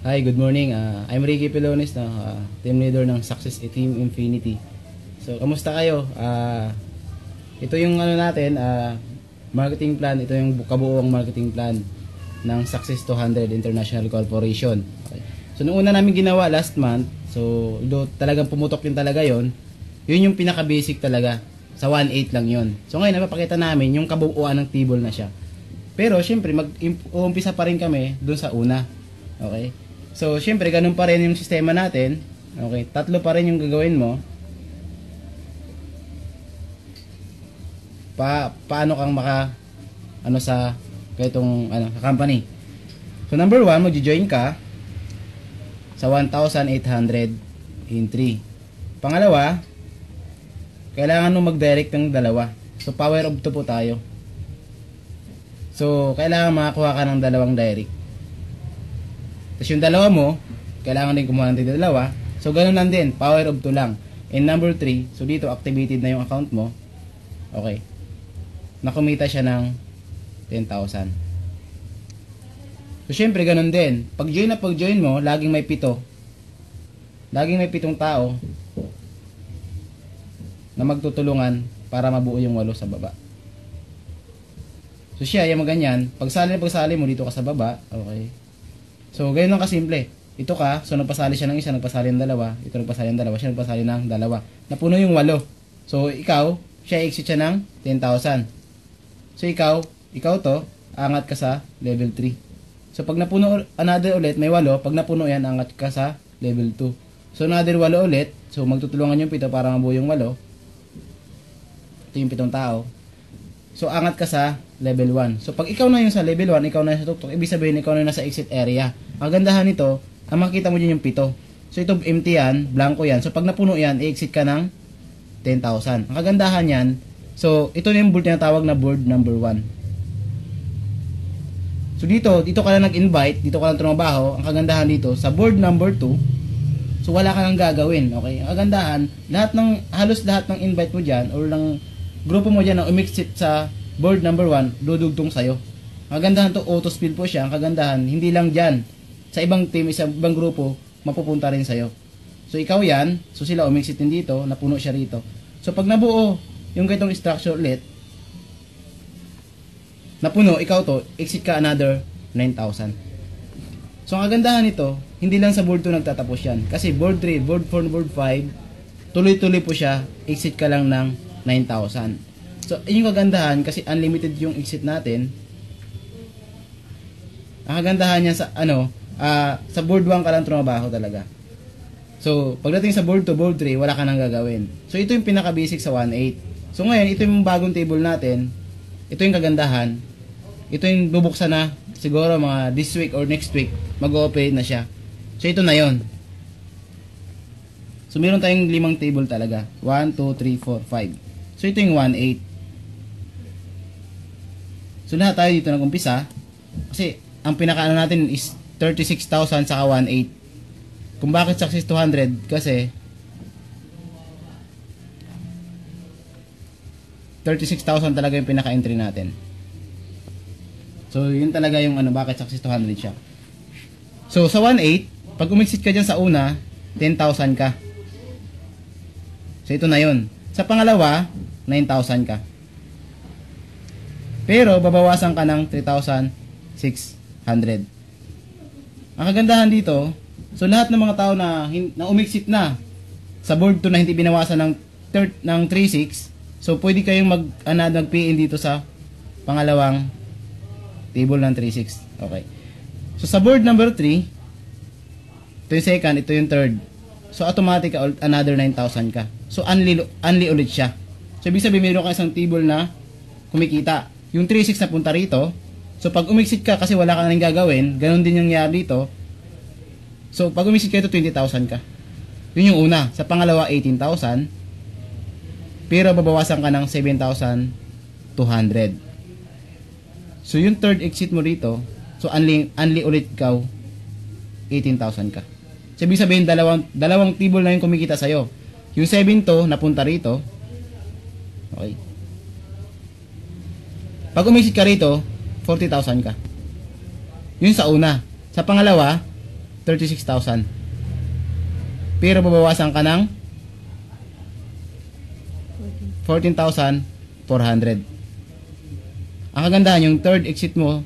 Hi, good morning. I'm Ricky Pilones, team leader ng Success Team Infinity. So, kamusta kayo? Ito yung natin, marketing plan. Ito yung kabuuang marketing plan ng Success 200 International Corporation. Okay. So, nung una namin ginawa last month, so, talagang pumutok yun talaga yun. Yun yung pinaka-basic talaga. Sa 1.8 lang yun. So, ngayon, napapakita namin yung kabuuan ng table na siya. Pero, syempre, mag-uumpisa pa rin kami dun sa una. Okay? So, syempre, ganun pa rin yung sistema natin. Okay, tatlo pa rin yung gagawin mo. Paano kang sa ganitong company. So, number 1, mag-join ka sa 1,800 in 3. Pangalawa, kailangan mo mag-direct ng dalawa. So, power of 2 po tayo. So, kailangan makakuha ka ng dalawang direct. Tapos yung dalawa mo, kailangan din kumuha ng dalawa. So, ganun lang din. Power of 2 lang. And number 3, so dito, activated na yung account mo. Okay. Nakumita siya ng 10,000. So, syempre, ganun din. Pag-join mo, laging may 7. Laging may 7 tao na magtutulungan para mabuo yung 8 sa baba. So, siya, yung ganyan. Pagsali mo, dito ka sa baba. Okay. So, ganyan lang kasimple. Ito ka, so nagpasali siya ng isa, nagpasali ng dalawa. Ito nagpasali ng dalawa, siya nagpasali ng dalawa. Napuno yung 8. So, exit siya ng 10,000. So, ikaw to, angat ka sa level 3. So, pag napuno another ulit, may 8. Pag napuno yan, angat ka sa level 2. So, another 8 ulit. So, magtutulungan yung 7 para mabuo yung 8. Ito yung 7 tao. So, angat ka sa level 1. So, pag ikaw na yung sa level 1, ikaw na yung sa tuktok, ibig sabihin, ikaw na yung nasa exit area. Ang gandahan nito, ang makikita mo dyan yung 7. So, ito empty yan, blanco yan. So, pag napuno yan, i-exit ka ng 10,000. Ang kagandahan yan, so, ito na yung board na tawag na board number 1. So, dito ka lang nag-invite, dito ka lang trumabaho. Ang kagandahan dito, sa board number 2, so, wala ka lang gagawin. Okay? Ang kagandahan, halos lahat ng invite mo dyan, or ng grupo mo dyan na umixit sa board number 1, dudugtong sa'yo. Ang kagandahan to, auto-spill po siya. Ang kagandahan, hindi lang dyan. Sa ibang team, sa ibang grupo, mapupunta rin sa'yo. So, ikaw yan. So, sila umixit din dito. Napuno siya rito. So, pag nabuo yung ganitong structure ulit, napuno, ikaw to, exit ka another 9,000. So, ang kagandahan nito, hindi lang sa board 2 nagtatapos yan. Kasi board 3, board 4, board 5, tuloy-tuloy po siya. Exit ka lang ng 9,000. So, yun yung kagandahan kasi unlimited yung exit natin. Ang kagandahan niya sa board 1 ka lang trumabaho talaga. So, pagdating sa board 2, board 3, wala ka nang gagawin. So, ito yung pinaka-basic sa 1.8. So, ngayon, ito yung bagong table natin. Ito yung kagandahan. Ito yung bubuksan na siguro mga this week or next week, mag-operate na siya. So, ito na yon. So, meron tayong 5 table talaga. 1, 2, 3, 4, 5. So, ito yung 1.8. So, lahat tayo dito nag-umpisa. Kasi, ang pinakaano natin is 36,000 saka 1.8. Kung bakit Success 200? Kasi, 36,000 talaga yung pinaka-entry natin. So, yun talaga yung bakit Success 200 siya. So, sa 1.8, pag umixit ka dyan sa una, 10,000 ka. So, ito na yun. Sa pangalawa, 9,000 ka. Pero, babawasan ka ng 3,600. Ang kagandahan dito, so lahat ng mga tao na umixit na sa board 2 na hindi binawasan ng 3,600, so pwede kayong mag-PN dito sa pangalawang table ng 3,600. Okay. So, sa board number 3, ito yung second, ito yung third. So, automatic another 9,000 ka. So, unli ulit siya. So, ibig sabihin, meron ka isang table na kumikita. Yung 3,600 na punta rito. So, pag umixit ka kasi wala ka nang gagawin, ganun din yung nangyari dito. So, pag umixit ka ito, 20,000 ka. Yun yung una. Sa pangalawa, 18,000. Pero, babawasan ka ng 7,200. So, yung third exit mo rito, so, unli ulit ikaw, 18,000 ka. So, ibig sabihin, dalawang table na yung kumikita sa'yo. Yung 7 to, napunta rito. Okay. Pag umexit ka rito, 40,000 ka. Yun sa una. Sa pangalawa, 36,000. Pero babawasan ka ng 14,400. Ang kagandahan, yung third exit mo,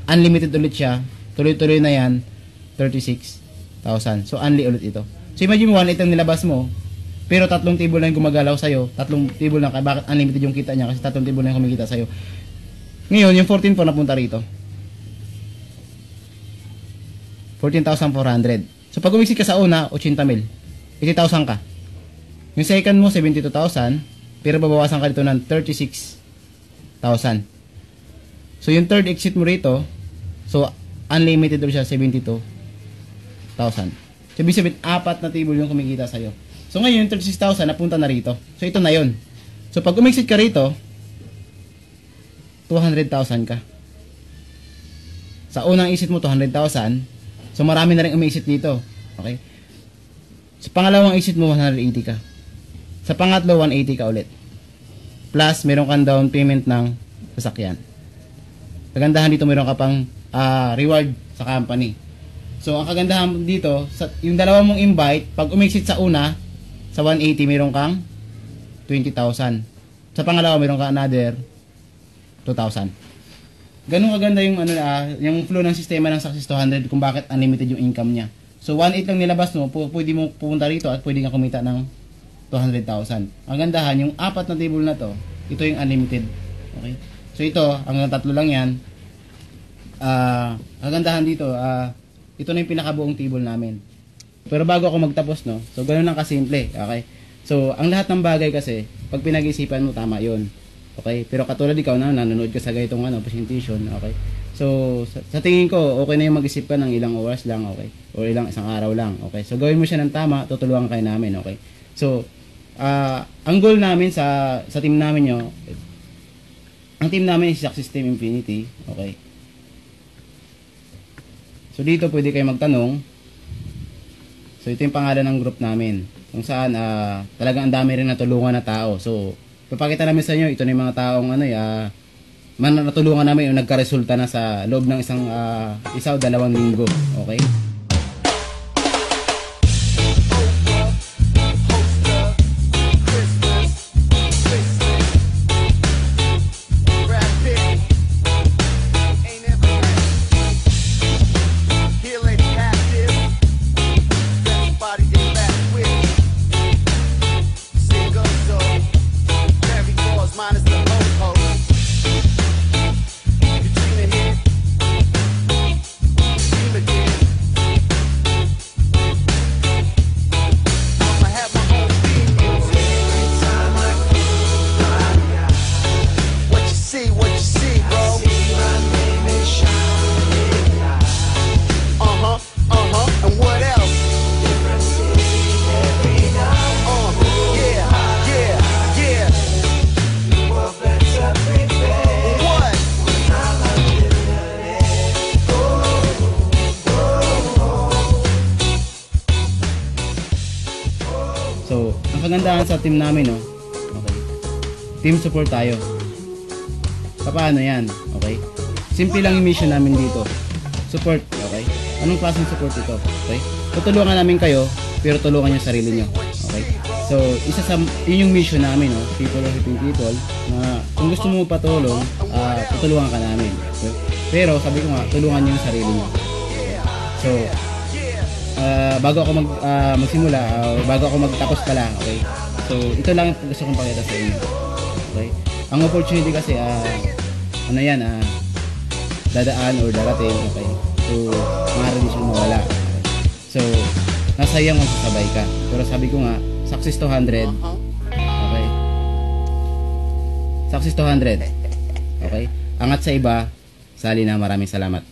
unlimited ulit siya. Tuloy-tuloy na yan, 36,000. So, unli ulit ito. So, imagine mo, 1.8 ang nilabas mo, pero 3 table lang gumagalaw sa'yo. 3 table lang. Bakit unlimited yung kita niya? Kasi 3 table lang kumikita sa'yo. Ngayon, yung 14 po napunta rito. 14,400. So, pag umixit ka sa una, 80,000. 80,000 ka. Yung second mo, 72,000. Pero babawasan ka dito ng 36,000. So, yung third exit mo rito, so, unlimited ulit siya, 72,000. So, ibig sabihin, 4 na table yung kumikita sa'yo. So, ngayon, yung 36,000, napunta na rito. So, ito na yun. So, pag umexit ka rito, 200,000 ka. Sa unang exit mo, 200,000. So, marami na rin umexit dito. Okay? Sa pangalawang exit mo, 180 ka. Sa pangatlo, 180 ka ulit. Plus, meron kang down payment ng sasakyan. Kagandahan dito, meron ka pang reward sa company. So, ang kagandahan dito, yung dalawa mong invite, pag umexit sa una, sa 180, meron kang 20,000. Sa pangalawa, meron kang another 2,000. Ganun kaganda yung, yung flow ng sistema ng Success 200 kung bakit unlimited yung income niya. So, 1.8 lang nilabas mo, pwede mo pupunta rito at pwede kang kumita ng 200,000. Ang gandahan, yung 4 na table na to, ito yung unlimited. Okay? So, ito, hanggang 3 lang yan. Ang gandahan dito, ito na yung pinakabuong table namin. Pero bago ako magtapos, no? So, ganun lang kasimple. Okay? So, ang lahat ng bagay kasi, pag pinag-isipan mo, tama yun. Okay? Pero katulad ikaw na, nanonood ka sa ganitong presentation. Okay? So, sa tingin ko, okay na yung mag-isip ka ng ilang oras lang. Okay? O isang araw lang. Okay? So, gawin mo siya ng tama, tutulungan kayo namin. Okay? So, ang goal namin sa team namin nyo, ang team namin is Success Team Infinity. Okay? So, dito pwede kayo magtanong. So, ito yung pangalan ng group namin. Kung saan, talagang ang dami rin natulungan na tao. So, papakita namin sa inyo, ito na yung mga taong natulungan namin yung nagka-resulta na sa loob ng isa o 2 linggo. Okay? So, ang kagandahan sa team namin, no? Okay. Team support tayo. Paano yan? Okay. Simple lang yung mission namin dito. Support, okay? Anong klaseng support ito? Okay? Tutulungan namin kayo, pero tulungan yung sarili nyo. Okay? So, yun yung mission namin, no? People are helping people, na kung gusto mo patulong, tutulungan ka namin. Okay? Pero, sabi ko nga, tulungan nyo yung sarili nyo. So, bago ako magsimula, bago ako magtapos pala, okay? So, ito lang yung gusto kong pakita sa inyo. Okay? Ang opportunity kasi, dadaan or darating, okay? So, maaari din siyang mawala. Okay? So, nasayang kung sasabay ka. Pero sabi ko nga, Success 200, okay? Success 200, okay? Angat sa iba, sali na, maraming salamat.